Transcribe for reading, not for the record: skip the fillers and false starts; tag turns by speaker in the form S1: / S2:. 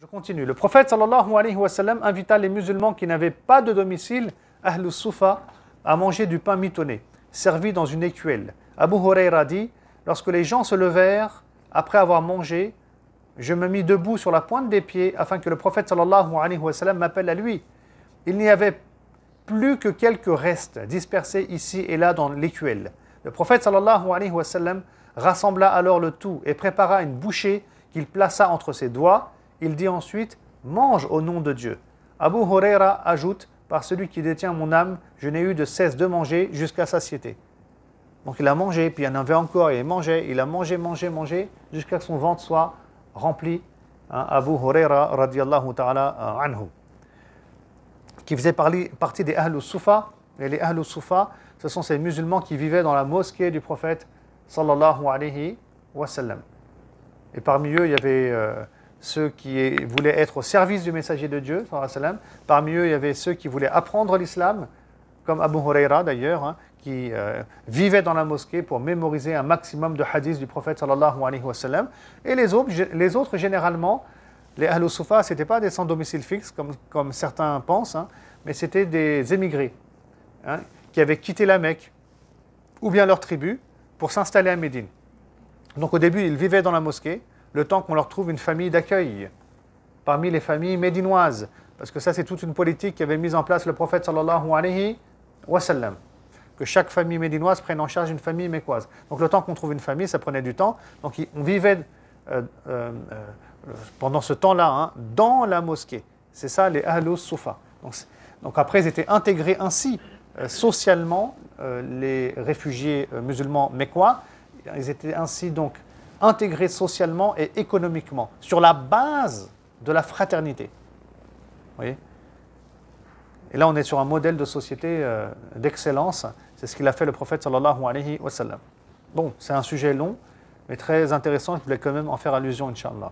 S1: Je continue. Le prophète sallallahu alayhi wa sallam invita les musulmans qui n'avaient pas de domicile, Ahlus Sufa, à manger du pain mitonné, servi dans une écuelle. Abu Huraira dit, lorsque les gens se levèrent, après avoir mangé, je me mis debout sur la pointe des pieds afin que le prophète sallallahu alayhi wa sallam m'appelle à lui. Il n'y avait plus que quelques restes dispersés ici et là dans l'écuelle. Le prophète sallallahu alayhi wa sallam rassembla alors le tout et prépara une bouchée qu'il plaça entre ses doigts. Il dit ensuite, mange au nom de Dieu. Abu Huraira ajoute, par celui qui détient mon âme, je n'ai eu de cesse de manger jusqu'à satiété. Donc il a mangé, puis il y en avait encore, et il mangeait, il a mangé, jusqu'à ce que son ventre soit rempli. Abu Huraira radiyallahu ta'ala anhu, qui faisait partie des Ahlus Sufa. Et les Ahlus Sufa, ce sont ces musulmans qui vivaient dans la mosquée du prophète sallallahu alayhi wa sallam. Et parmi eux, il y avait ceux qui voulaient être au service du messager de Dieu, sallallahu alayhi wa sallam. Parmi eux, il y avait ceux qui voulaient apprendre l'islam, comme Abu Huraira d'ailleurs, qui vivait dans la mosquée pour mémoriser un maximum de hadiths du prophète sallallahu alayhi wa sallam. Et les autres généralement, les Ahlus Sufa, ce n'étaient pas des sans domicile fixe, comme certains pensent, mais c'était des émigrés qui avaient quitté la Mecque, ou bien leur tribu, pour s'installer à Médine. Donc au début, ils vivaient dans la mosquée, le temps qu'on leur trouve une famille d'accueil, parmi les familles médinoises. Parce que ça, c'est toute une politique qu'avait mise en place le prophète sallallahu alayhi wa sallam. Que chaque famille médinoise prenne en charge une famille mécoise. Donc le temps qu'on trouve une famille, ça prenait du temps. Donc on vivait pendant ce temps-là dans la mosquée. C'est ça les Ahlus Sufa. Donc après, ils étaient intégrés ainsi socialement, les réfugiés musulmans mécois. Ils étaient ainsi donc intégrés socialement et économiquement, sur la base de la fraternité. Vous voyez ? Et là, on est sur un modèle de société d'excellence. C'est ce qu'il a fait le prophète sallallahu alayhi wa sallam. Bon, c'est un sujet long, mais très intéressant. Je voulais quand même en faire allusion, Inch'Allah.